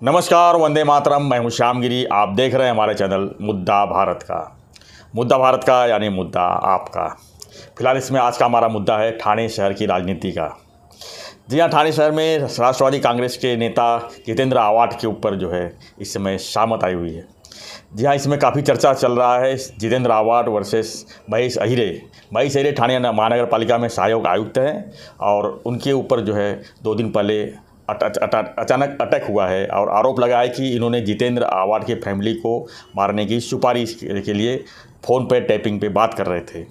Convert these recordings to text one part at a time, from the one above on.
नमस्कार, वंदे मातरम। मैं हूं श्यामगिरी। आप देख रहे हैं हमारे चैनल मुद्दा भारत का यानी मुद्दा आपका। फिलहाल इसमें आज का हमारा मुद्दा है ठाणे शहर की राजनीति का। जी हाँ, ठाणे शहर में राष्ट्रवादी कांग्रेस के नेता जितेंद्र आवाड के ऊपर जो है इस समय शामत आई हुई है। जी हाँ, इसमें काफ़ी चर्चा चल रहा है जितेंद्र आवाड वर्सेस महेश अहिरे। महेश अहिरे ठाणे महानगर पालिका में सहायक आयुक्त हैं और उनके ऊपर जो है 2 दिन पहले अचानक अटैक हुआ है और आरोप लगा है कि इन्होंने जितेंद्र आवाड के फैमिली को मारने की सुपारिश के लिए फ़ोन पे टैपिंग पे बात कर रहे थे।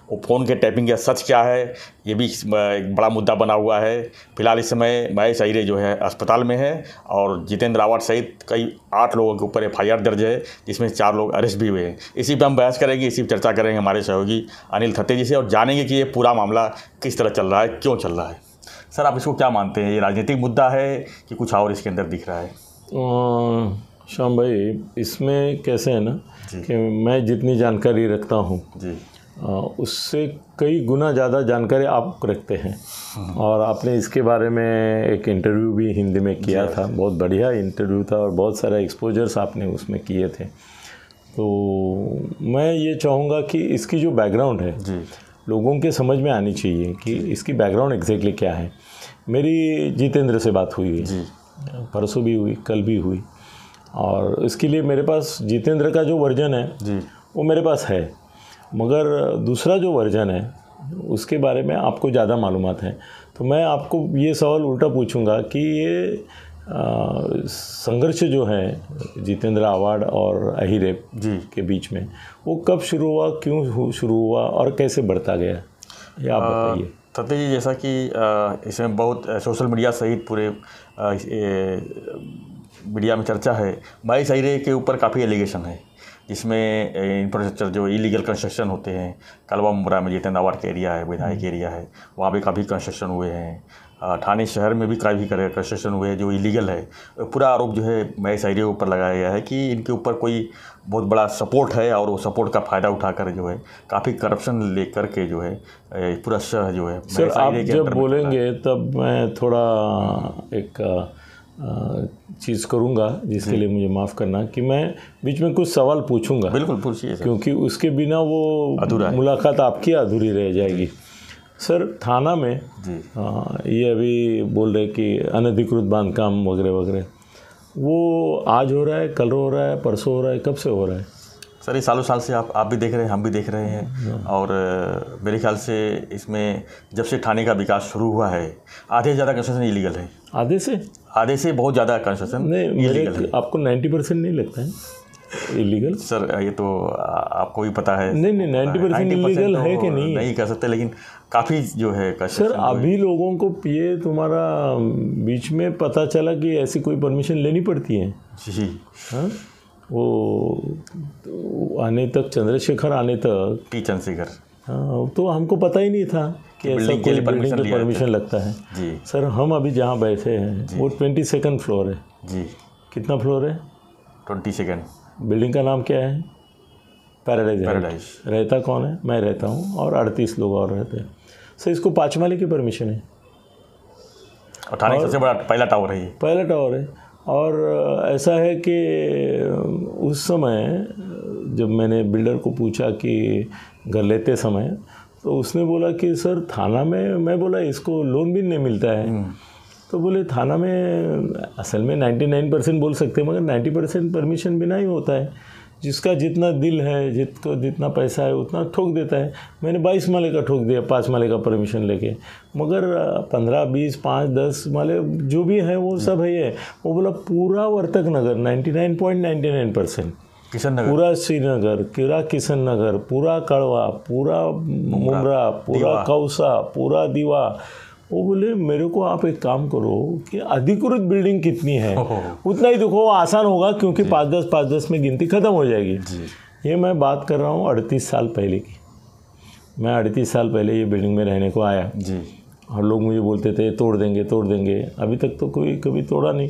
वो फ़ोन के टैपिंग का सच क्या है, ये भी एक बड़ा मुद्दा बना हुआ है। फिलहाल इस समय महेश अहिरे जो है अस्पताल में है और जितेंद्र आवाड सहित कई 8 लोगों के ऊपर FIR दर्ज है, जिसमें 4 लोग अरेस्ट भी हुए हैं। इसी पर हम बहस करेंगे, इसी पर चर्चा करेंगे हमारे सहयोगी अनिल थत्ते जी से और जानेंगे कि ये पूरा मामला किस तरह चल रहा है, क्यों चल रहा है। सर, आप इसको क्या मानते हैं, ये राजनीतिक मुद्दा है कि कुछ और इसके अंदर दिख रहा है? श्याम भाई, इसमें कैसे है ना कि मैं जितनी जानकारी रखता हूँ जी उससे कई गुना ज़्यादा जानकारी आप रखते हैं और आपने इसके बारे में एक इंटरव्यू भी हिंदी में किया था। बहुत बढ़िया इंटरव्यू था और बहुत सारा एक्सपोजर्स आपने उसमें किए थे। तो मैं ये चाहूँगा कि इसकी जो बैकग्राउंड है जी लोगों के समझ में आनी चाहिए कि इसकी बैकग्राउंड एग्जैक्टली क्या है। मेरी जितेंद्र से बात हुई है, परसों भी हुई, कल भी हुई, और इसके लिए मेरे पास जितेंद्र का जो वर्जन है जी वो मेरे पास है, मगर दूसरा जो वर्जन है उसके बारे में आपको ज़्यादा मालूमात है। तो मैं आपको ये सवाल उल्टा पूछूंगा कि ये संघर्ष जो है जितेंद्र आवाड और अहिरे जी के बीच में वो कब शुरू हुआ, क्यों शुरू हुआ और कैसे बढ़ता गया, ये आप बताइए। थत्ते जी, जैसा कि इसमें बहुत सोशल मीडिया सहित पूरे मीडिया में चर्चा है, महेश अहिरे के ऊपर काफ़ी एलिगेशन है, जिसमें इंफ्रास्ट्रक्चर जो इलीगल कंस्ट्रक्शन होते हैं, कलवा मुमरा में जितेंद्र आवाड का एरिया है, विधायक एरिया है, वहाँ पे काफ़ी कंस्ट्रक्शन हुए हैं। ठाणे शहर में भी काफ़ी कंस्ट्रक्शन हुए हैं जो इलीगल है। पूरा आरोप जो है महेश अहिरे के ऊपर लगाया गया है कि इनके ऊपर कोई बहुत बड़ा सपोर्ट है और वो सपोर्ट का फ़ायदा उठाकर जो है काफ़ी करप्शन लेकर के जो है पूरा शहर जो है। सर, आप जब बोलेंगे तब मैं थोड़ा एक चीज़ करूंगा जिसके लिए मुझे माफ़ करना कि मैं बीच में कुछ सवाल पूछूंगा। बिल्कुल पूछिए सर, क्योंकि उसके बिना वो मुलाकात आपकी अधूरी रह जाएगी। सर, थाना में जी ये अभी बोल रहे कि अनधिकृत बांधकाम वगैरह वगैरह, वो आज हो रहा है, कल हो रहा है, परसों हो रहा है, कब से हो रहा है? सर, ये सालों साल से आप भी देख रहे हैं, हम भी देख रहे हैं और मेरे ख्याल से इसमें जब से ठाणे का विकास शुरू हुआ है आधे से ज़्यादा कंस्ट्रक्शन इलीगल है। आधे से बहुत ज़्यादा कंस्ट्रक्शन इलीगल है। आपको 90% नहीं लगता है इलीगल? सर, ये तो आपको भी पता है। नहीं, 90% इलीगल है कि नहीं कह सकते, लेकिन काफ़ी जो है सर अभी लोगों को ये तुम्हारा बीच में पता चला कि ऐसी कोई परमिशन लेनी पड़ती है जी। हाँ, वो आने तक, चंद्रशेखर आने तक, टी चंद्रशेखर, हाँ, तो हमको पता ही नहीं था कि ऐसा कोई बिल्डिंग की परमिशन लगता है जी। सर, हम अभी जहाँ बैठे हैं वो 22nd फ्लोर है जी। कितना फ्लोर है? 22nd। बिल्डिंग का नाम क्या है? पैराडाइज। रहता कौन है? मैं रहता हूँ और 38 लोग और रहते हैं। सर, इसको 5 माले की परमिशन है और ठाणे का सबसे बड़ा पहला टावर है। पहला टावर है। और ऐसा है कि उस समय जब मैंने बिल्डर को पूछा कि घर लेते समय, तो उसने बोला कि सर थाना में, मैं बोला इसको लोन भी नहीं मिलता है, तो बोले थाना में असल में 99% बोल सकते हैं, मगर 90% परमिशन बिना ही होता है। जिसका जितना दिल है, जिसको जितना पैसा है उतना ठोक देता है। मैंने 22 माले का ठोक दिया 5 माले का परमिशन लेके, मगर 15, 20, 5, 10 माले जो भी है वो सब है ये। वो बोला पूरा वर्तक नगर 99.99%, किशन नगर, पूरा श्रीनगर, पूरा किशन नगर, पूरा कड़वा, पूरा मुमरा, पूरा कौसा, पूरा दीवा। वो बोले मेरे को आप एक काम करो कि अधिकृत बिल्डिंग कितनी है उतना ही देखो, आसान होगा क्योंकि 5-10 में गिनती ख़त्म हो जाएगी जी। ये मैं बात कर रहा हूँ 38 साल पहले की। मैं 38 साल पहले ये बिल्डिंग में रहने को आया जी और लोग मुझे बोलते थे तोड़ देंगे। अभी तक तो कोई कभी तोड़ा नहीं,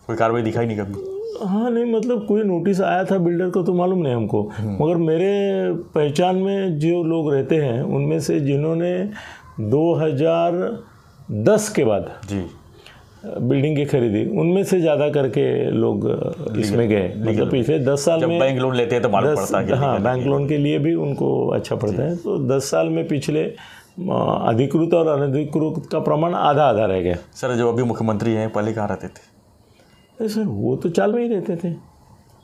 कोई कार्रवाई दिखाई नहीं कभी। हाँ, नहीं मतलब कोई नोटिस आया था बिल्डर को तो मालूम नहीं हमको, मगर मेरे पहचान में जो लोग रहते हैं उनमें से जिन्होंने 2010 के बाद जी बिल्डिंग की खरीदी, उनमें से ज़्यादा करके लोग इसमें गए। मतलब पिछले 10 साल में बैंक लोन लेते हैं तो मालूम पड़ता है कि हाँ, बैंक लोन के लिए भी उनको अच्छा पड़ता है। तो 10 साल में पिछले अधिकृत और अनधिकृत का प्रमाण आधा आधा रह गया। सर जो अभी मुख्यमंत्री हैं पहले कहाँ रहते थे? अरे सर वो तो चाल में ही रहते थे।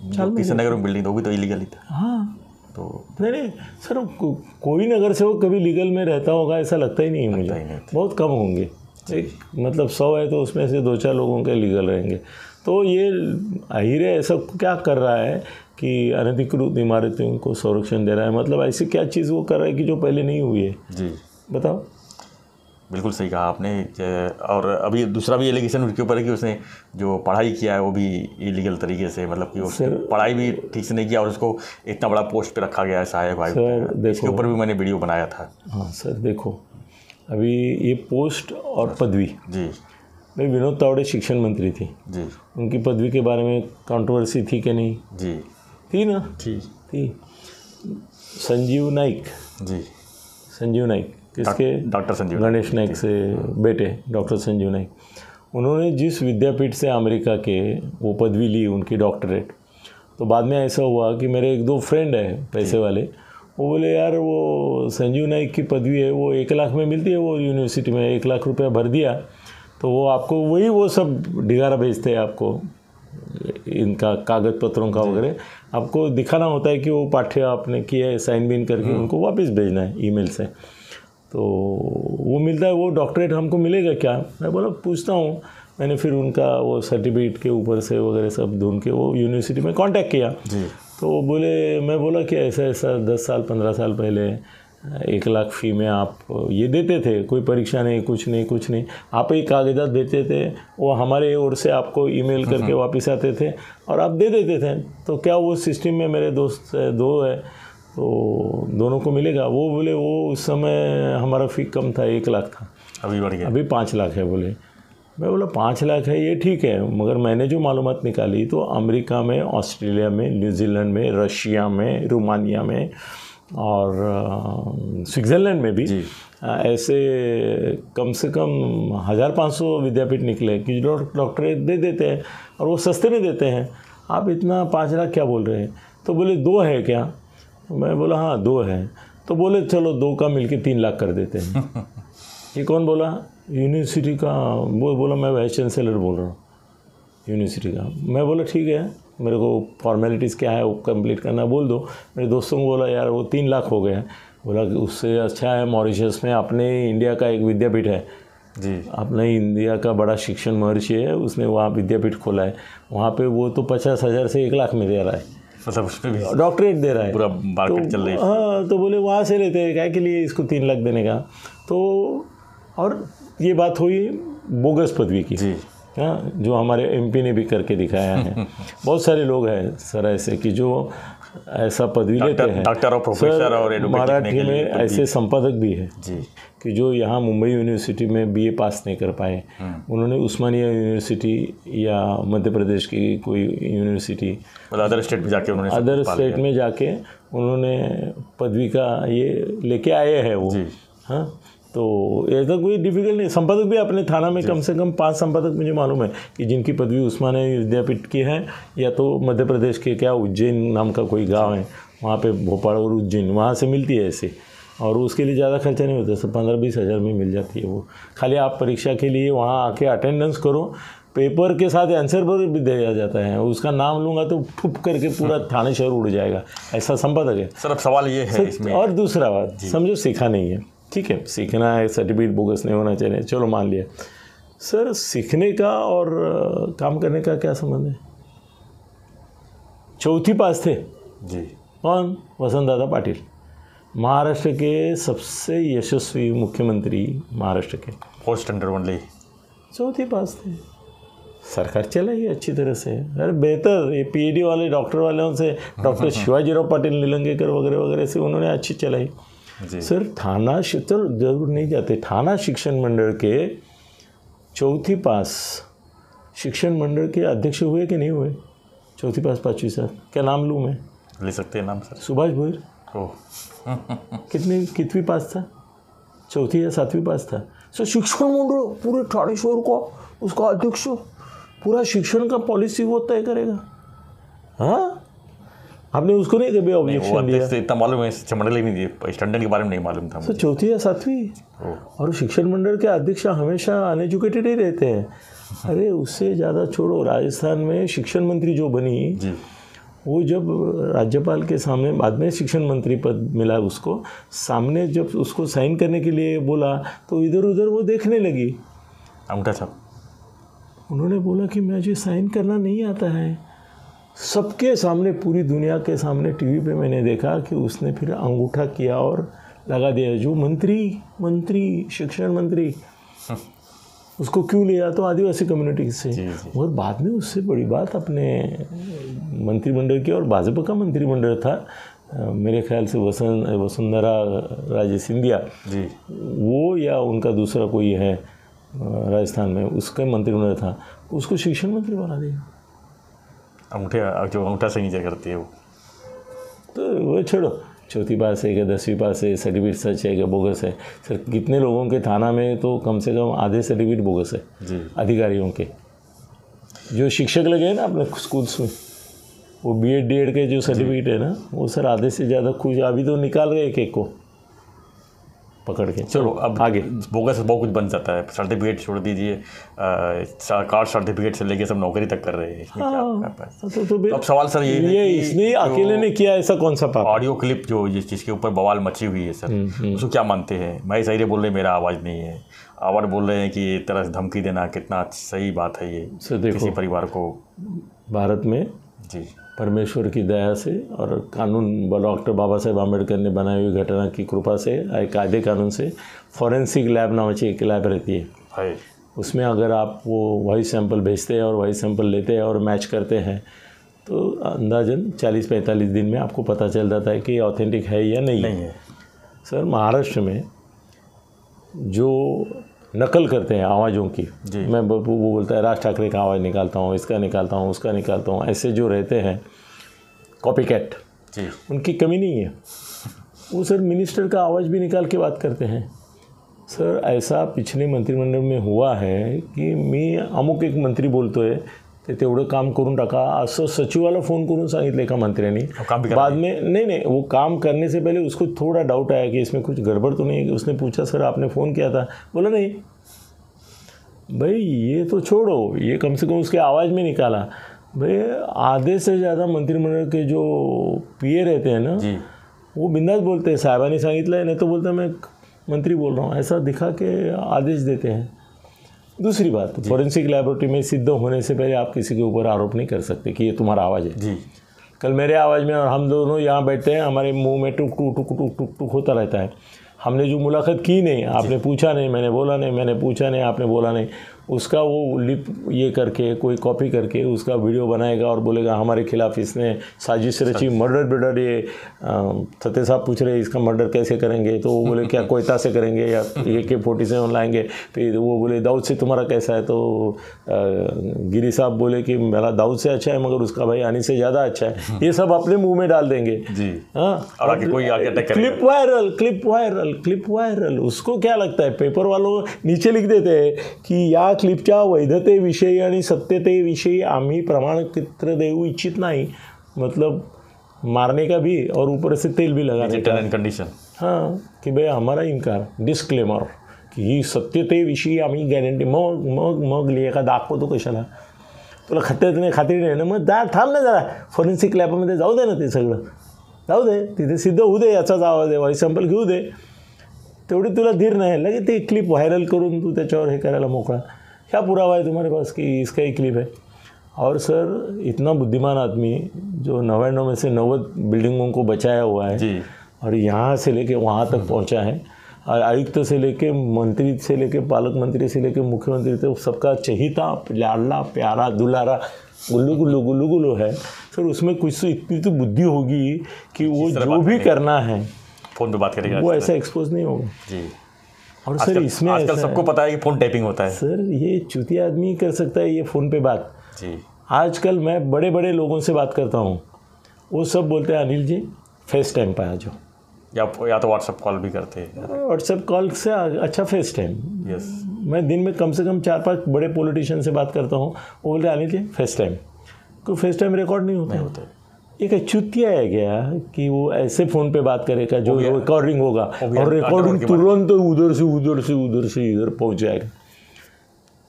चाल में किशन नगर में बिल्डिंग, वो भी तो इलीगल ही था। हाँ, तो नहीं सर, कोई नगर सेवक कभी लीगल में रहता होगा ऐसा लगता ही नहीं है मुझे। बहुत कम होंगे, एक मतलब 100 है तो उसमें से 2-4 लोगों के लीगल रहेंगे। तो ये आहिरे ऐसा क्या कर रहा है कि अनधिकृत इमारतों को संरक्षण दे रहा है? मतलब ऐसी क्या चीज़ वो कर रहा है कि जो पहले नहीं हुई है? जी बताओ। बिल्कुल सही कहा आपने। और अभी दूसरा भी एलिगेशन उसके ऊपर है कि उसने जो पढ़ाई किया है वो भी इलीगल तरीके से, मतलब कि उसने पढ़ाई भी ठीक से नहीं किया और उसको इतना बड़ा पोस्ट पे रखा गया है सहायक आयुक्त। इसके ऊपर भी मैंने वीडियो बनाया था। हाँ सर, देखो अभी ये पोस्ट और पदवी, जी भाई विनोद तावड़े शिक्षण मंत्री थी जी, उनकी पदवी के बारे में कंट्रोवर्सी थी कि नहीं? जी थी ना? थी। संजीव नाइक, जी संजीव नाइक किसके? डॉक्टर संजीव गणेश नाइक से बेटे डॉक्टर संजीव नाइक। उन्होंने जिस विद्यापीठ से अमेरिका के वो पदवी ली, उनकी डॉक्टरेट, तो बाद में ऐसा हुआ कि मेरे 1-2 फ्रेंड है पैसे वाले, वो बोले यार वो संजीव नाइक की पदवी है वो 1 लाख में मिलती है, वो यूनिवर्सिटी में 1 लाख रुपया भर दिया तो वो आपको वही वो सब ढिगारा भेजते हैं, आपको इनका कागज पत्रों का वगैरह आपको दिखाना होता है कि वो पाठ्य आपने किया है, साइन बीन करके उनको वापस भेजना है ईमेल से, तो वो मिलता है। वो डॉक्टरेट हमको मिलेगा क्या? मैं बोला पूछता हूँ। मैंने फिर उनका वो सर्टिफिकेट के ऊपर से वगैरह सब ढूंढ के वो यूनिवर्सिटी में कांटेक्ट किया जी। तो वो बोले, मैं बोला कि ऐसा ऐसा 10 साल 15 साल पहले 1 लाख फ़ी में आप ये देते थे, कोई परीक्षा नहीं, कुछ नहीं, आप ही कागजात देते थे, वो हमारे ओर से आपको ईमेल करके वापस आते थे और आप दे देते थे। तो क्या वो सिस्टम में मेरे दोस्त 2 है तो दोनों को मिलेगा? वो बोले वो उस समय हमारा फ़ी कम था, 1 लाख था, अभी बढ़ गया, अभी 5 लाख है। बोले, मैं बोला 5 लाख है ये ठीक है, मगर मैंने जो मालूमात निकाली तो अमेरिका में, ऑस्ट्रेलिया में, न्यूजीलैंड में, रशिया में, रोमानिया में और स्विट्ज़रलैंड में भी ऐसे कम से कम 1500 विद्यापीठ निकले कि जो डॉक्टरेट दे देते हैं और वो सस्ते में देते हैं। आप इतना 5 लाख क्या बोल रहे हैं? तो बोले 2 है क्या? मैं बोला हाँ 2 है। तो बोले चलो 2 का मिलके 3 लाख कर देते हैं। ये कौन बोला? यूनिवर्सिटी का। वो बोला मैं वाइस चांसलर बोल रहा हूँ यूनिवर्सिटी का। मैं बोला ठीक है, मेरे को फॉर्मेलिटीज़ क्या है वो कंप्लीट करना बोल दो। मेरे दोस्तों को बोला यार वो 3 लाख हो गया। बोला कि उससे अच्छा है मॉरिशस में अपने इंडिया का एक विद्यापीठ है जी, अपने इंडिया का बड़ा शिक्षण महर्षि है, उसने वहाँ विद्यापीठ खोला है, वहाँ पे वो तो 50,000 से 1 लाख में दे रहा है, मतलब उसमें भी डॉक्टरेट दे रहा है, पूरा मार्केट चल रही है। हाँ, तो बोले वहाँ से लेते हैं, क्या के लिए इसको 3 लाख देने का? तो और ये बात हुई बोगस पदवी की जी, हाँ, जो हमारे एमपी ने भी करके दिखाया है। बहुत सारे लोग हैं सर ऐसे कि जो ऐसा पदवी लेते हैं, डॉक्टर और प्रोफेसर और एडवोकेट मराठी में ऐसे संपादक भी है जी, कि जो यहाँ मुंबई यूनिवर्सिटी में बीए पास नहीं कर पाए, उन्होंने उस्मानिया यूनिवर्सिटी या मध्य प्रदेश की कोई यूनिवर्सिटी, मतलब अदर स्टेट में जाके उन्होंने अदर स्टेट में जाके उन्होंने पदवी का ये लेके आए हैं वो। हाँ, तो ऐसा कोई डिफिकल्ट नहीं। संपादक भी अपने थाना में कम से कम 5 संपादक मुझे मालूम है कि जिनकी पदवी उस्मानिया विद्यापीठ की है, या तो मध्य प्रदेश के क्या उज्जैन नाम का कोई गांव है वहाँ पे, भोपाल और उज्जैन, वहाँ से मिलती है ऐसे, और उसके लिए ज़्यादा खर्चा नहीं होता, सब 15-20 हज़ार में मिल जाती है वो। खाली आप परीक्षा के लिए वहाँ आके अटेंडेंस करो, पेपर के साथ आंसर भी दिया जाता है, उसका नाम लूँगा तो फुप करके पूरा थाने शहर उड़ जाएगा, ऐसा संपादक है सर। अब सवाल ये है इसमें, और दूसरा बात समझो सीखा नहीं है, ठीक है, सीखना है, सर्टिफिकेट बोगस नहीं होना चाहिए, चलो मान लिया सर, सीखने का और काम करने का क्या संबंध है? 4थी पास थे जी, कौन? वसंत दादा पाटिल, महाराष्ट्र के सबसे यशस्वी मुख्यमंत्री महाराष्ट्र के, 4th स्टैंडर्ड ओनली, 4थी पास थे, सरकार चलाई अच्छी तरह से। अरे बेहतर ये पीएचडी वाले डॉक्टर वालों से, डॉक्टर शिवाजीराव पाटिल निलंगेकर वगैरह वगैरह से उन्होंने अच्छी चलाई। सर थाना चलो जरूर नहीं जाते, थाना शिक्षण मंडल के 4थी पास शिक्षण मंडल के अध्यक्ष हुए कि नहीं हुए? 4थी पास 5वीं साल, क्या नाम लूँ मैं? ले सकते हैं नाम सर। सुभाष भोईर कितनी पास था? 4थी या 7वीं पास था। सर शिक्षण मंडल पूरे ठाणे शहर का उसका अध्यक्ष पूरा शिक्षण का पॉलिसी वो तय करेगा। हाँ, आपने उसको नहीं कभी ऑब्जेक्शन दिया? इतना मालूम है, शिक्षा मंडल ही नहीं दिए, स्टैंडर्ड के बारे में नहीं मालूम था। तो चौथी या सातवीं, और शिक्षण मंडल के अध्यक्ष हमेशा अनएजुकेटेड ही रहते हैं। अरे उससे ज़्यादा छोड़ो, राजस्थान में शिक्षण मंत्री जो बनी जी, वो जब राज्यपाल के सामने, बाद में शिक्षण मंत्री पद मिला उसको, सामने जब उसको साइन करने के लिए बोला तो इधर उधर वो देखने लगी। अंगूठा छाप, उन्होंने बोला कि मुझे साइन करना नहीं आता है। सबके सामने, पूरी दुनिया के सामने टीवी पे मैंने देखा कि उसने फिर अंगूठा किया और लगा दिया। जो मंत्री शिक्षण मंत्री, उसको क्यों लिया? तो आदिवासी कम्युनिटी से। और बाद में उससे बड़ी बात, अपने मंत्रिमंडल की, और भाजपा का मंत्रिमंडल था मेरे ख्याल से, वसुंधरा राजे सिंधिया जी, वो या उनका दूसरा कोई है राजस्थान में, उसका मंत्रिमंडल था, उसको शिक्षण मंत्री बना दिया। अंगूठा से नीचे करती है वो। तो वो छोड़ो, चौथी पास है क्या 10वीं पास है, सर्टिफिकेट सच है क्या बोगस है? सर कितने लोगों के थाना में तो कम से कम आधे सर्टिफिकेट बोगस है जी, अधिकारियों के। जो शिक्षक लगे हैं ना अपने स्कूल्स में, वो B.Ed D.Ed के जो सर्टिफिकेट है ना, वो सर आधे से ज़्यादा खुश, अभी तो निकाल रहे एक को पकड़ के। चलो अब आगे, बोगस बहुत कुछ बन जाता है। सर्टिफिकेट छोड़ दीजिए, कास्ट सर्टिफिकेट से लेके सब नौकरी तक कर रहे हैं। तो अब सवाल सर ये इसने अकेले ने किया, ऐसा कौन सा पाप? ऑडियो क्लिप जो जिसके ऊपर बवाल मची हुई है सर, उसको क्या मानते हैं? महेश अय्यर बोल रहे मेरा आवाज़ नहीं है, आवर बोल रहे हैं कि एक तरह से धमकी देना, कितना सही बात है ये किसी परिवार को? भारत में जी परमेश्वर की दया से और कानून, डॉक्टर बाबा साहेब आम्बेडकर ने बनाई हुई घटना की कृपा से, कायदे कानून से, फॉरेंसिक लैब नामाची एक लैब रहती है। उसमें अगर आप वो वॉइस सैंपल भेजते हैं और वॉइस सैंपल लेते हैं और मैच करते हैं, तो अंदाजन 40-45 दिन में आपको पता चल जाता है कि ये ऑथेंटिक है या नहीं है। सर महाराष्ट्र में जो नकल करते हैं आवाज़ों की, मैं वो बोलता है राज ठाकरे का आवाज़ निकालता हूँ, इसका निकालता हूँ, उसका निकालता हूँ, ऐसे जो रहते हैं कॉपी कैट, उनकी कमी नहीं है। वो सर मिनिस्टर का आवाज़ भी निकाल के बात करते हैं। सर ऐसा पिछले मंत्रिमंडळ में हुआ है की मी अमुक एक मंत्री बोलतोय ते तेवढं काम करून टाका असं सचिवाला फ़ोन करून सांगितलं एका मंत्र्यांनी। बाद में नहीं वो काम करने से पहले उसको थोड़ा डाउट आया कि इसमें कुछ गड़बड़ तो नहीं है। उसने पूछा सर आपने फ़ोन किया था? बोला नहीं। भाई ये तो छोड़ो, ये कम से कम उसके आवाज़ में निकाला। भाई आधे से ज़्यादा मंत्रिमंडल के जो पीए रहते हैं ना, वो बिंदास बोलते हैं साहबानी सांगितलं है, नहीं तो बोलते मैं मंत्री बोल रहा हूँ, ऐसा दिखा के आदेश देते हैं। दूसरी बात, फॉरेंसिक लैबोरेटरी में सिद्ध होने से पहले आप किसी के ऊपर आरोप नहीं कर सकते कि ये तुम्हारा आवाज़ है। जी कल मेरे आवाज़ में और हम दोनों यहाँ बैठते हैं, हमारे मुंह में टुक टुक टुक टुक टुक टुक होता रहता है। हमने जो मुलाकात की नहीं, आपने पूछा नहीं, मैंने बोला नहीं, मैंने पूछा नहीं, आपने बोला नहीं, उसका वो लिप ये करके कोई कॉपी करके उसका वीडियो बनाएगा और बोलेगा हमारे खिलाफ इसने साजिश रची, मर्डर। ये सत्य साहब पूछ रहे इसका मर्डर कैसे करेंगे, तो वो बोले क्या कोयता से करेंगे या AK-47 लाएंगे। फिर वो बोले दाऊद से तुम्हारा कैसा है, तो गिरी साहब बोले कि मेरा दाऊद से अच्छा है मगर उसका भाई अनी से ज़्यादा अच्छा है। ये सब अपने मुँह में डाल देंगे जी। हाँ, और आगे कोई आगे क्लिप वायरल। उसको क्या लगता है, पेपर वालों नीचे लिख देते हैं कि या क्लिपच्या वैधतेविषयी आणि सत्यतेविषयी आम्ही प्रमाणपत्र देऊ इच्छित नाही, मतलब मारने का भी और ऊपर से तेल भी लगाने का कंडीशन। हाँ कि भाई हमारा इनकार, डिस्क्लेमर की ही सत्यतेविषयी आम्ही गॅरंटी, मग लिहे का दाखवतो कशाला, तुला खात्री नाही ना, मग थांब ना जरा, फॉरेन्सिक लॅबमध्ये जाऊ दे ना, ते सगळं जाऊ दे, तिथे सिद्ध होऊ दे, याचाच आवाज आहे, वॉइस सॅम्पल घेऊ दे, तेवढी तुला धीर नहीं लगे ते क्लिप वायरल करून तू त्याच्यावर हे करायला मोकळा। क्या पुरावा है तुम्हारे पास कि इसका ही क्लिप है? और सर इतना बुद्धिमान आदमी जो 99 में से 90 बिल्डिंगों को बचाया हुआ है जी, और यहाँ से लेके वहाँ तक पहुँचा है, और आयुक्त से लेके मंत्री से लेके पालक मंत्री से लेके मुख्यमंत्री तक सबका चहीता, लाडला, प्यारा, दुलारा, गुल्लू है सर। उसमें कुछ तो इतनी तो बुद्धि होगी कि वो जो भी करना है फ़ोन पे बात करेगा, वो ऐसा एक्सपोज नहीं होगा जी। और सर इसमें आजकल सबको पता है कि फ़ोन टैपिंग होता है सर, ये चूतिया आदमी कर सकता है ये फ़ोन पे बात जी। आजकल मैं बड़े बड़े लोगों से बात करता हूँ, वो सब बोलते हैं अनिल जी फेस टाइम पे आ जाओ, या तो व्हाट्सएप कॉल भी करते हैं? व्हाट्सएप कॉल से अच्छा फेस टाइम। यस। मैं दिन में कम से कम 4-5 बड़े पॉलिटिशियन से बात करता हूँ, वो बोलते आने चाहिए फेस टाइम, कोई फेस टाइम रिकॉर्ड नहीं होता। एक अछूतिया है गया कि वो ऐसे फ़ोन पे बात करेगा जो रिकॉर्डिंग होगा और रिकॉर्डिंग तुरंत उधर से इधर पहुँच जाएगा,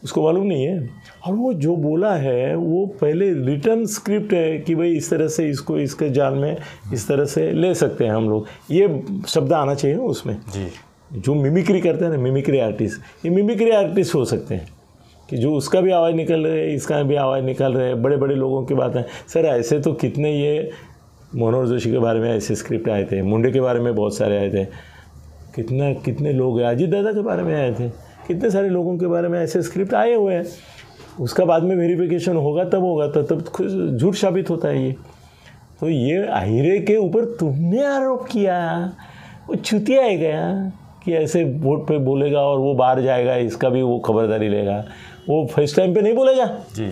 उसको मालूम नहीं है। और वो जो बोला है वो पहले रिटर्न स्क्रिप्ट है कि भाई इस तरह से इसको इसके जाल में इस तरह से ले सकते हैं हम लोग, ये शब्द आना चाहिए उसमें जी। जो मिमिक्री करते हैं ना, मिमिक्री आर्टिस्ट, ये मिमिक्री आर्टिस्ट हो सकते हैं कि जो उसका भी आवाज़ निकल रहे है, इसका भी आवाज़ निकल रहे है, बड़े बड़े लोगों की बात है। सर ऐसे तो कितने ये मनोहर जोशी के बारे में ऐसे स्क्रिप्ट आए थे, मुंडे के बारे में बहुत सारे आए थे, कितने लोग हैं, अजीत दादा के बारे में आए थे, कितने सारे लोगों के बारे में ऐसे स्क्रिप्ट आए हुए हैं। उसका बाद में वेरिफिकेशन होगा तब झूठ साबित होता है ये। तो ये आहिरे के ऊपर तुमने आरोप किया, वो छुतिया है गया कि ऐसे वोट पे बोलेगा और वो बाहर जाएगा, इसका भी वो खबरदारी लेगा, वो फर्स्ट टाइम पे नहीं बोलेगा जी।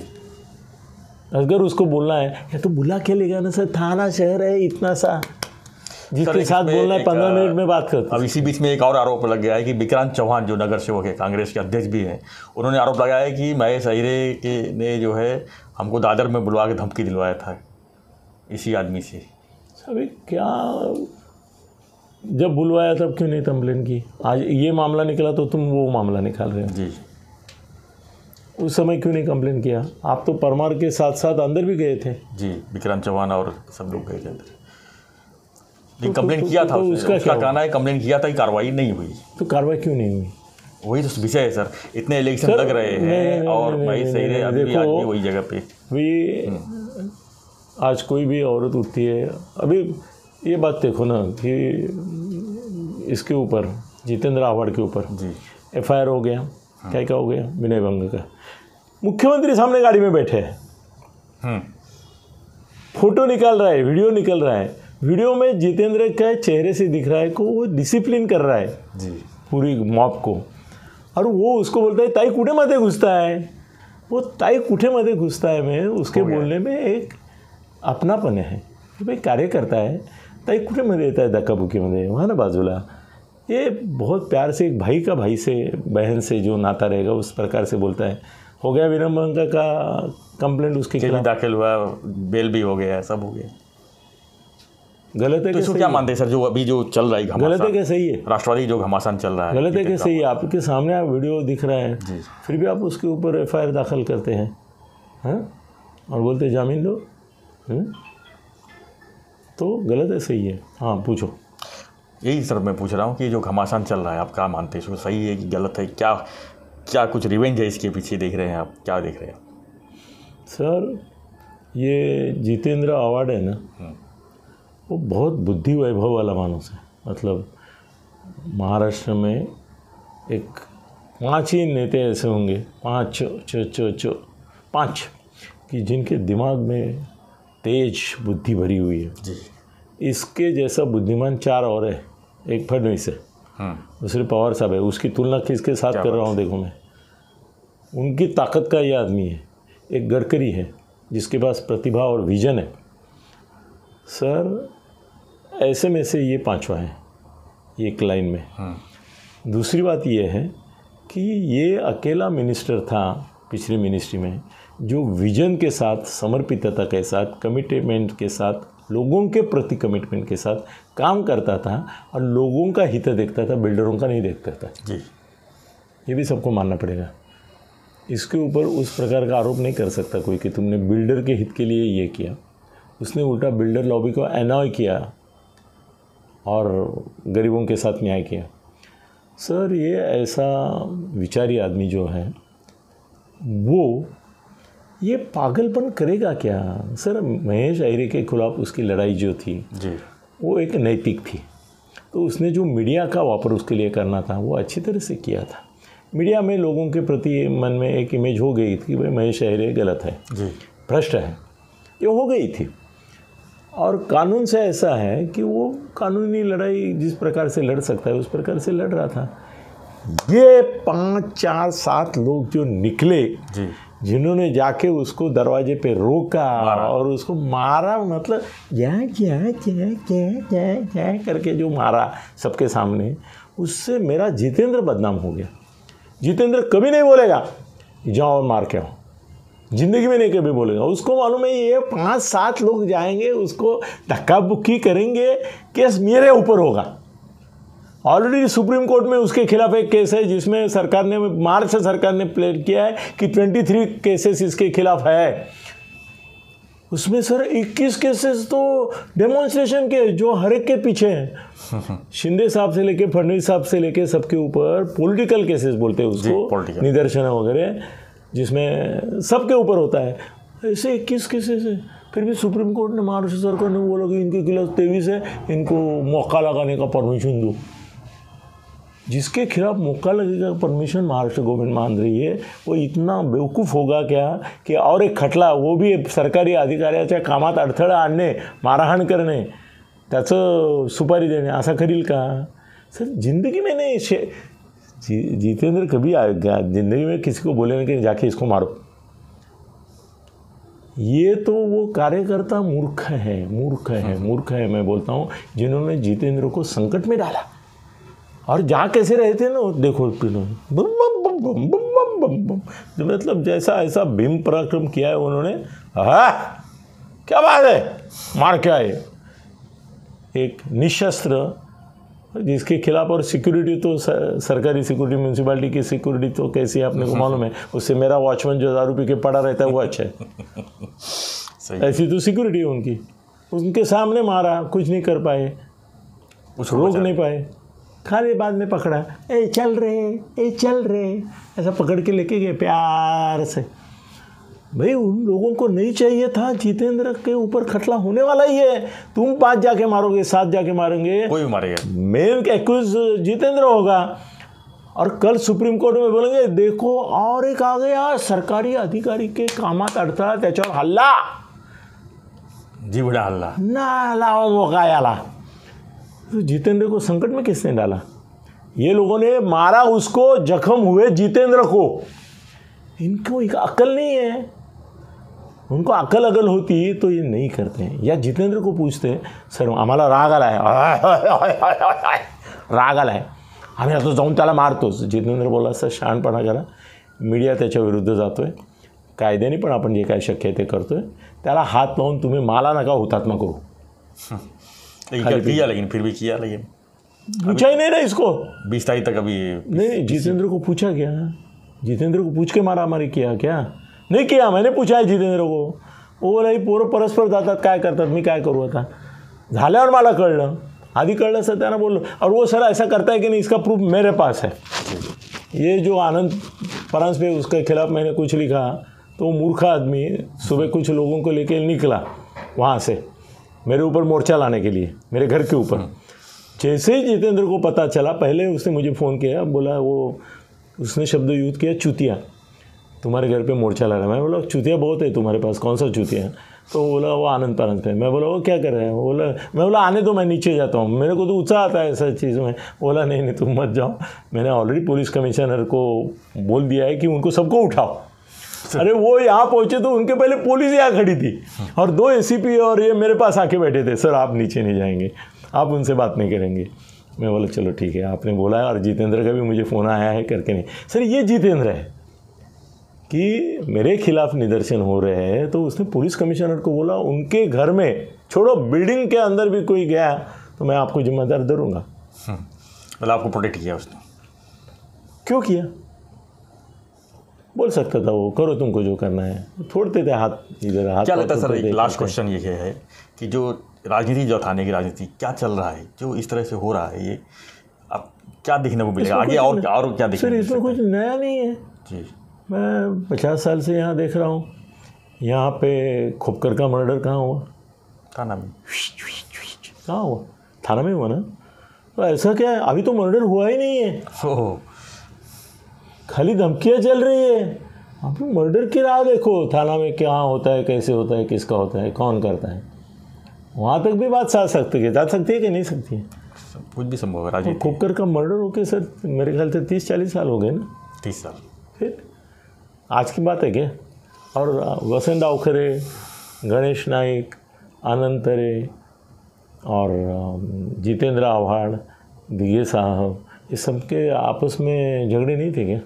अगर उसको बोलना है या तो बुला के लेगा ना सर, थाना शहर है इतना सा, जिसके साथ बोलना है 15 मिनट में बात करते। अब इसी बीच में एक और आरोप लग गया है कि विक्रांत चौहान जो नगर सेवक है, कांग्रेस के अध्यक्ष भी हैं, उन्होंने आरोप लगाया है कि महेश अहिरे के ने जो है हमको दादर में बुलवा के धमकी दिलवाया था इसी आदमी से। अभी क्या, जब बुलवाया तब क्यों नहीं कंप्लेन की? आज ये मामला निकला तो तुम वो मामला निकाल रहे हो जी। उस समय क्यों नहीं कंप्लेन किया? आप तो परमार के साथ साथ अंदर भी गए थे जी, विक्रांत चौहान और सब लोग गए थे अंदर। लेकिन कंप्लेन किया था, उसका कहना है कंप्लेन किया था कि कार्रवाई नहीं हुई। तो कार्रवाई क्यों नहीं हुई? वही तो विषय है सर, इतने इलेक्शन लग रहे हैं और भाई सही है अभी आदमी वही जगह पे भी। आज कोई भी औरत उठती है, अभी ये बात देखो ना कि इसके ऊपर जितेंद्र आव्हाड के ऊपर जी FIR हो गया, क्या हो गया, विनय भंग का। मुख्यमंत्री सामने गाड़ी में बैठे हैं, फोटो निकाल रहा है, वीडियो निकल रहा है, वीडियो में जितेंद्र के चेहरे से दिख रहा है कि वो डिसिप्लिन कर रहा है जी पूरी मॉब को, और वो उसको बोलता है ताई कुठे मध्ये घुसता है। वो ताई कुठे मध्ये घुसता है में उसके बोलने में एक अपनापन है कि भाई कार्य करता है, ताई कुठे मध्ये येत आहे धक्काबुक्कीमध्ये, वहाँ ना बाजूला। ये बहुत प्यार से एक भाई का भाई से, बहन से जो नाता रहेगा उस प्रकार से बोलता है। हो गया विनय भंग का कंप्लेंट उसके खिलाफ दाखिल हुआ, बेल भी हो गया, सब हो गया। गलत है? तो इसको क्या मानते हैं सर, जो अभी जो चल रहा है गलत है क्या सही है? राष्ट्रवादी जो घमासान चल रहा है गलत है क्या सही है? आपके सामने वीडियो दिख रहा है जी, फिर भी आप उसके ऊपर FIR दाखिल करते हैं और बोलते जामीन दो। तो गलत है सही है? हाँ पूछो। यही सर मैं पूछ रहा हूँ कि जो घमासान चल रहा है आप क्या मानते हैं, इसको सही है कि गलत है? क्या कुछ रिवेंज है इसके पीछे देख रहे हैं आप, क्या देख रहे हैं सर? ये जितेंद्र आव्हाड है ना, वो बहुत बुद्धि वैभव वाला मानुस है। मतलब महाराष्ट्र में एक 5 ही नेता ऐसे होंगे, 5 कि जिनके दिमाग में तेज बुद्धि भरी हुई है जी। इसके जैसा बुद्धिमान 4 और है, एक फडणवीस है, दूसरे पवार साहब है। उसकी तुलना किसके साथ कर रहा हूँ देखो मैं, उनकी ताकत का ये आदमी है। एक गडकरी है जिसके पास प्रतिभा और विजन है सर, ऐसे में से ये 5वां है एक लाइन में। दूसरी बात ये है कि ये अकेला मिनिस्टर था पिछली मिनिस्ट्री में जो विजन के साथ, समर्पितता के साथ, कमिटमेंट के साथ, लोगों के प्रति कमिटमेंट के साथ काम करता था और लोगों का हित देखता था, बिल्डरों का नहीं देखता था जी। ये भी सबको मानना पड़ेगा। इसके ऊपर उस प्रकार का आरोप नहीं कर सकता कोई कि तुमने बिल्डर के हित के लिए ये किया। उसने उल्टा बिल्डर लॉबी को अनॉय किया और गरीबों के साथ न्याय किया। सर ये ऐसा विचारी आदमी जो है वो ये पागलपन करेगा क्या सर? महेश अहिरे के खिलाफ उसकी लड़ाई जो थी जी, वो एक नैतिक थी। तो उसने जो मीडिया का वापर उसके लिए करना था वो अच्छी तरह से किया था। मीडिया में लोगों के प्रति मन में एक इमेज हो गई थी कि भाई महेश अहिरे गलत है जी, भ्रष्ट है, ये हो गई थी। और कानून से ऐसा है कि वो कानूनी लड़ाई जिस प्रकार से लड़ सकता है उस प्रकार से लड़ रहा था। ये 5, 4, 7 लोग जो निकले जी, जिन्होंने जाके उसको दरवाजे पे रोका और उसको मारा, मतलब क्या क्या क्या क्या क्या क्या करके जो मारा सबके सामने, उससे मेरा जितेंद्र बदनाम हो गया। जितेंद्र कभी नहीं बोलेगा जाओ और मार के आओ, जिंदगी में नहीं कभी बोलेगा। उसको मालूम है ये 5-7 लोग जाएंगे, उसको धक्का बुक्की करेंगे, केस मेरे ऊपर होगा। ऑलरेडी सुप्रीम कोर्ट में उसके खिलाफ एक केस है जिसमें सरकार ने, मार्च से सरकार ने प्लेड किया है कि 23 केसेस इसके खिलाफ है। उसमें सर 21 केसेस तो डेमोन्स्ट्रेशन के, जो हर एक के पीछे हैं। शिंदे साहब से लेके फडणवीस साहब से लेके सबके ऊपर पॉलिटिकल केसेस बोलते हैं उसको, निदर्शन वगैरह, जिसमें सबके ऊपर होता है। ऐसे 21 केसेस है। फिर भी सुप्रीम कोर्ट ने, महाराष्ट्र सरकार ने बोला कि इनके खिलाफ 23 है, इनको मौका लगाने का परमिशन दो। जिसके खिलाफ मौका लगेगा परमिशन महाराष्ट्र गवर्नमेंट मान रही है, वो इतना बेवकूफ़ होगा क्या कि और एक खटला, वो भी सरकारी अधिकाऱ्याच्या कामात अडथळा आणणे, मारहाण करणे, त्याचं सुपारी देणे, असा करील का? सर जिंदगी में नहीं, जितेंद्र कभी आएगा जिंदगी में किसी को बोलेगा कि जाके इसको मारो। ये तो वो कार्यकर्ता मूर्ख है मैं बोलता हूँ, जिन्होंने जितेंद्र को संकट में डाला। और जा कैसे रहे थे ना, देखो बम बम बम बम बम बम बम, मतलब जैसा ऐसा भीम पराक्रम किया है उन्होंने। हाँ क्या बात है, मार के आए एक निशस्त्र, जिसके खिलाफ, और सिक्योरिटी तो सरकारी सिक्योरिटी, म्यूनसिपालिटी की सिक्योरिटी तो कैसी है आपने को मालूम है। उससे मेरा वॉचमैन जो दारू पी के पड़ा रहता है वो अच्छा है। ऐसी तो सिक्योरिटी है उनकी। उनके सामने मारा, कुछ नहीं कर पाए, रोक नहीं पाए, खाली बाद में पकड़ा, ए चल रहे, ऐसा पकड़ के लेके गए प्यार से। भाई उन लोगों को नहीं चाहिए था, जितेंद्र के ऊपर खटला होने वाला ही है। तुम 5 जाके मारोगे, 7 जाके मारेंगे, कोई भी मारेगा, मेन एक्यूज जितेंद्र होगा। और कल सुप्रीम कोर्ट में बोलेंगे देखो और एक आ गया सरकारी अधिकारी के कामात अडथळा, त्याच्यावर हल्ला, जीवडा हल्ला ना लावा मौका याला। तो जितेंद्र को संकट में किसने डाला? ये लोगों ने मारा उसको, जख्म हुए जितेंद्र को। इनको एक अकल नहीं है। उनको अकल अगल होती तो ये नहीं करते हैं। या जितेंद्र को पूछते सर आम्हाला राग आला आहे, आम्ही आता जाऊन त्याला मारतोच। जितेंद्र बोला सर शहाणपणा करा, मीडिया त्याच्या विरुद्ध जातोय, कायद्याने पण आपण जे काय शक्य आहे ते करतोय, त्याला हात लावून तुम्ही मला नका हुतात्मा करू। लेकिन फिर भी किया, लेकिन पूछा ही नहीं ना इसको। 20 तारीख तक अभी नहीं, जितेंद्र को पूछा क्या? जितेंद्र को पूछ के मारामारी किया क्या? नहीं किया। मैंने पूछा है जितेंद्र को, वो बोला ही पोरं परस्पर जातात, काय करतात, मी काय करू आता। झाल्यावर मला कळलं, आधी कळलं सर त्यानं बोललो, और वो सर ऐसा करता है कि नहीं, इसका प्रूफ मेरे पास है। ये जो आनंद परांस पे उसके खिलाफ मैंने कुछ लिखा, तो मूर्ख आदमी सुबह कुछ लोगों को लेके निकला वहाँ से मेरे ऊपर मोर्चा लाने के लिए, मेरे घर के ऊपर। जैसे ही जितेंद्र को पता चला, पहले उसने मुझे फ़ोन किया, बोला वो उसने शब्द यूज़ किया चूतिया, तुम्हारे घर पे मोर्चा ला रहा है। मैं बोला चूतिया बहुत है तुम्हारे पास, कौन सा चूतिया है? तो बोला वो आनंद परांस पे। मैं बोला वो क्या कर रहे हैं? मैं बोला आने दो, मैं नीचे जाता हूँ, मेरे को तो उत्साह आता है ऐसा चीज़ में। बोला नहीं तुम मत जाओ, मैंने ऑलरेडी पुलिस कमिश्नर को बोल दिया है कि उनको सबको उठाओ। अरे वो यहाँ पहुँचे तो उनके पहले पुलिस यहाँ खड़ी थी और 2 ACP और ये मेरे पास आके बैठे थे, सर आप नीचे नहीं जाएंगे, आप उनसे बात नहीं करेंगे। मैं बोला चलो ठीक है, आपने बोला है, और जितेंद्र का भी मुझे फ़ोन आया है करके नहीं। सर ये जितेंद्र है कि मेरे खिलाफ निदर्शन हो रहे हैं, तो उसने पुलिस कमिश्नर को बोला उनके घर में, छोड़ो बिल्डिंग के अंदर भी कोई गया तो मैं आपको जिम्मेदार धरूंगा। मतलब आपको प्रोटेक्ट किया उसने? क्यों किया? बोल सकता था वो, करो तुमको जो करना है, छोड़ते थे हाथ इधर हाथ। क्या लगता है सर, एक लास्ट क्वेश्चन ये है कि जो राजनीति, जो थाने की राजनीति क्या चल रहा है, जो इस तरह से हो रहा है, ये अब क्या देखने को मिलेगा आगे, और क्या देखने? सर इसमें कुछ नया नहीं है जी। मैं 50 साल से यहाँ देख रहा हूँ। यहाँ पे खोपकर का मर्डर कहाँ हुआ? थाना में। कहाँ हुआ? थाना में हुआ ना। तो ऐसा क्या है, अभी तो मर्डर हुआ ही नहीं है, खाली धमकियाँ चल रही है। आप मर्डर की राह देखो, थाना में क्या होता है, कैसे होता है, किसका होता है, कौन करता है, वहाँ तक भी बात जा सकती है कि नहीं सकती है? कुछ भी संभव है। राजनीति खोपकर का मर्डर होके सर मेरे ख्याल से 30-40 साल हो गए ना। 30 साल। फिर आज की बात है क्या? और वसंत डावखरे, गणेश नाईक, आनंद तरे और जितेंद्र आव्हाड, दिघे साहब, ये सबके आपस में झगड़े नहीं थे क्या?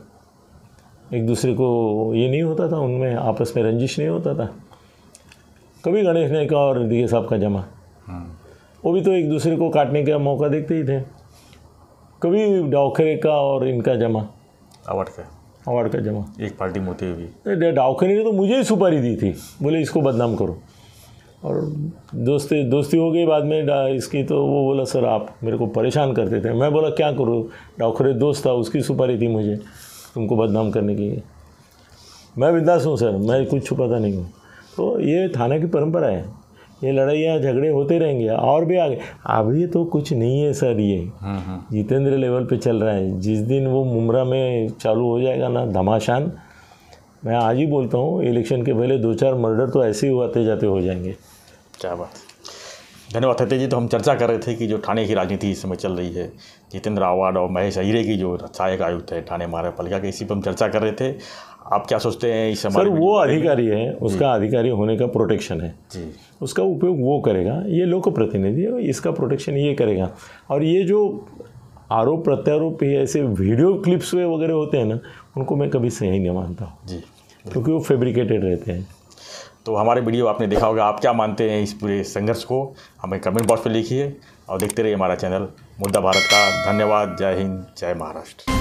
एक दूसरे को ये नहीं होता था, उनमें आपस में रंजिश नहीं होता था? कभी गणेश नाईक और दिघे साहब का जमा, वो भी तो एक दूसरे को काटने का मौका देखते ही थे। कभी डावखरे का और इनका जमा, आव्हाड का जमा, एक पार्टी में होते हुए डावखरे ने तो मुझे ही सुपारी दी थी, बोले इसको बदनाम करो, और दोस्ती हो गई बाद में इसकी। तो वो बोला सर आप मेरे को परेशान करते थे। मैं बोला क्या करूँ, डावखरे दोस्त था, उसकी सुपारी थी मुझे तुमको बदनाम करने की। मैं बिंदास हूँ सर, मैं कुछ छुपाता नहीं हूँ। तो ये थाने की परंपरा है, ये लड़ाइयाँ झगड़े होते रहेंगे और भी आगे। अभी तो कुछ नहीं है सर, ये जितेंद्र लेवल पे चल रहा है। जिस दिन वो मुमरा में चालू हो जाएगा ना धमाशान, मैं आज ही बोलता हूँ इलेक्शन के पहले 2-4 मर्डर तो ऐसे ही आते जाते हो जाएंगे। क्या बात। धन्यवाद थत्ते जी। तो हम चर्चा कर रहे थे कि जो थाने की राजनीति इस समय चल रही है, जितेंद्र आव्हाड और महेश अहीरे की जो सहायक आयुक्त है थाने महानगरपालिका के, इसी पर हम चर्चा कर रहे थे। आप क्या सोचते हैं इस समय? सर वो अधिकारी है, उसका अधिकारी होने का प्रोटेक्शन है जी, उसका उपयोग वो करेगा। ये लोक प्रतिनिधि है, इसका प्रोटेक्शन ये करेगा। और ये जो आरोप प्रत्यारोप ये ऐसे वीडियो क्लिप्स वगैरह होते हैं ना, उनको मैं कभी सही नहीं मानता जी, क्योंकि वो फैब्रिकेटेड रहते हैं। तो हमारे वीडियो आपने देखा होगा, आप क्या मानते हैं इस पूरे संघर्ष को? हमें कमेंट बॉक्स पर लिखिए और देखते रहिए हमारा चैनल मुद्दा भारत का। धन्यवाद। जय हिंद, जय महाराष्ट्र।